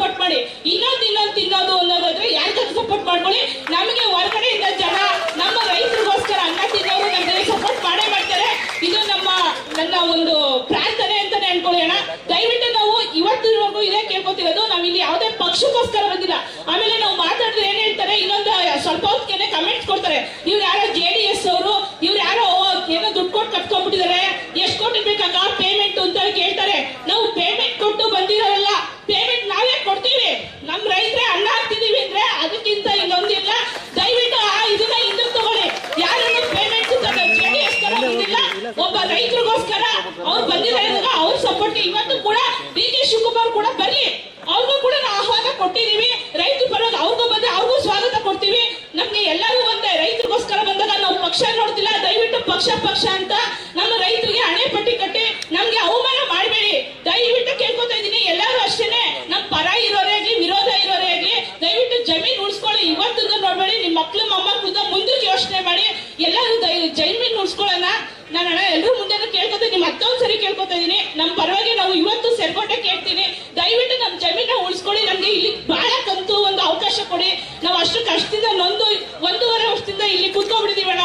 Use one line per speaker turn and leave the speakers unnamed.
Support ಮಾಡಿ. ಇನ್ನೊಂದು ತಿನ್ನೋದು ಅನ್ನೋದಾದ್ರೆ ಯಾರಿಗಾದ್ರೂ ಸಪೋರ್ಟ್ ಮಾಡ್ಕೊಳ್ಳಿ. ನಮಗೆ ಹೊರಗಡೆಯಿಂದ ಜನ ನಮ್ಮ ರೈತರಿಗೋಸ್ಕರ ಅನ್ನ ತಿನ್ನೋರು ನಮಗೆ ಸಪೋರ್ಟ್ ಮಾಡೇ ಮಾಡ್ತಾರೆ. ಇದು ನನ್ನ ಒಂದು ಪ್ರಾರ್ಥನೆ ಅಂತಾನೆ ಅನ್ಕೊಳ್ಳೋಣ. ದಯವಿಟ್ಟು ನಾವು ಇವತ್ತಿನವರೆಗೂ ಇದೇ ಕೇಳ್ಕೊತಿರೋದು, ನಾವ್ ಇಲ್ಲಿ ಯಾವುದೇ ಪಕ್ಷಕ್ಕೋಸ್ಕರ ಬಂದಿಲ್ಲ. ಆಮೇಲೆ ನಾವು ಮಾತಾಡಿದ್ರೆ ಏನ್ ಹೇಳ್ತಾರೆ, ಇನ್ನೊಂದು ಸ್ವಲ್ಪ ಹೊತ್ತಿಗೆ ಕಮೆಂಟ್ಸ್ ಕೊಡ್ತಾರೆ, ಇವ್ರು ಯಾರೋ JDS ಅವರು, ಇವ್ರು ಯಾರೋ ಏನೋ ದುಡ್ಡು ಕೊಟ್ಟು ಕಟ್ಕೊಂಡ್ಬಿಟ್ಟಿದ್ದಾರೆ, ಎಷ್ಟು ಕೊಟ್ಟಿರ್ಬೇಕಾಗ ಪೇಮೆಂಟ್ ಅಂತ ಕೇಳ್ತಾರೆ. ನಾವು ಪೇಮೆಂಟ್ ಕೊಟ್ಟು ಬಂದಿರೋಲ್ಲ, ಪೇಮೆಂಟ್ ನಾವೇ ಕೊಡ್ತೀವಿ. ನಮ್ ರೈತರೇ ಅನ್ನ ಹಾಕ್ತಿದೀವಿ ಅಂದ್ರೆ ಅದಕ್ಕಿಂತ ಇನ್ನೊಂದಿಲ್ಲ. ದಯವಿಟ್ಟು ಇದನ್ನ ಹಿಂದಕ್ಕೆ ತಗೊಳ್ಳಿ. ಯಾರನ್ನು ಪೇಮೆಂಟ್ JDS ತರ ಬಂದಿಲ್ಲ, ಒಬ್ಬ ರೈತರಿಗೋಸ್ಕರ ಅವ್ರು ಬಂದಿದ್ದಾರೆ, ಅವ್ರ ಸಪೋರ್ಟ್. ಇವತ್ತು ಕೂಡ DK ಶಿವಕುಮಾರ್ ಕೂಡ ಬರ್ಲಿ, ಅವ್ರಿಗೂ ಕೂಡ ನಾವು ಆಹ್ವಾನ ಕೊಟ್ಟಿದೀವಿ. ರೈತರ ಪರವಾಗಿ ಅವ್ರಿಗೂ ಬಂದ್ರೆ ಅವ್ರಿಗೂ ಸ್ವಾಗತ ಕೊಡ್ತೀವಿ. ನಮ್ಗೆ ಎಲ್ಲರೂ ಒಂದೇ, ರೈತರಿಗೋಸ್ಕರ ಬಂದಾಗ ನಾವು ಪಕ್ಷ ನೋಡ್ತಿಲ್ಲ. ದಯವಿಟ್ಟು ಪಕ್ಷ ಅಂತ ನಮ್ಮ ರೈತರಿಗೆ ಹಣೆ ಪಟ್ಟಿ ಕಟ್ಟಿ ನಮ್ಗೆ ಅವಮಾನ ಮಾಡಬೇಡಿ. ದಯವಿಟ್ಟು ಕೇಳ್ಕೊತಾ ಇದೀನಿ, ಎಲ್ಲರೂ ಅಷ್ಟೇನೆ, ನಮ್ ಪರ ಇರೋರೇ ಆಗ್ಲಿ ವಿರೋಧ ಇರೋರೇ ಆಗ್ಲಿ, ದಯವಿಟ್ಟು ಜಮೀನ್ ಉಳಿಸ್ಕೊಳ್ಳಿ. ಇವತ್ತಿಂದ ನೋಡ್ಬೇಡಿ, ನಿಮ್ ಮಕ್ಳು ಮೊಮ್ಮಕ್ಕಳಿಂದ ಮುಂದಕ್ಕೆ ಯೋಚನೆ ಮಾಡಿ. ಎಲ್ಲರೂ ಜಮೀನ್ ಉಳಿಸ್ಕೊಳ್ಳೋಣ. ನಾನು ಎಲ್ಲರೂ ಮುಂದೆ ಕೇಳ್ಕೊತೀನಿ, ಮತ್ತೊಂದ್ಸರಿ ಕೇಳ್ಕೊತಾ ಇದೀನಿ, ನಮ್ ಪರವಾಗಿ ನಾವು ಇವತ್ತು ಸೇರ್ಕೊಂಡೆ ಕೇಳ್ತೀನಿ. ದಯವಿಟ್ಟು ನಮ್ ಜಮೀನ ಉಳಿಸ್ಕೊಳ್ಳಿ. ನಮ್ಗೆ ಇಲ್ಲಿ ಬಾಳಕ್ಕಂತೂ ಒಂದು ಅವಕಾಶ ಕೊಡಿ. ನಾವು ಅಷ್ಟು ಕಷ್ಟದಿಂದ 1.5 ವರ್ಷದಿಂದ ಇಲ್ಲಿ ಕೂತ್ಕೊಂಡ್ಬಿಟ್ಟಿದೀವಿ ಅಣ್ಣ.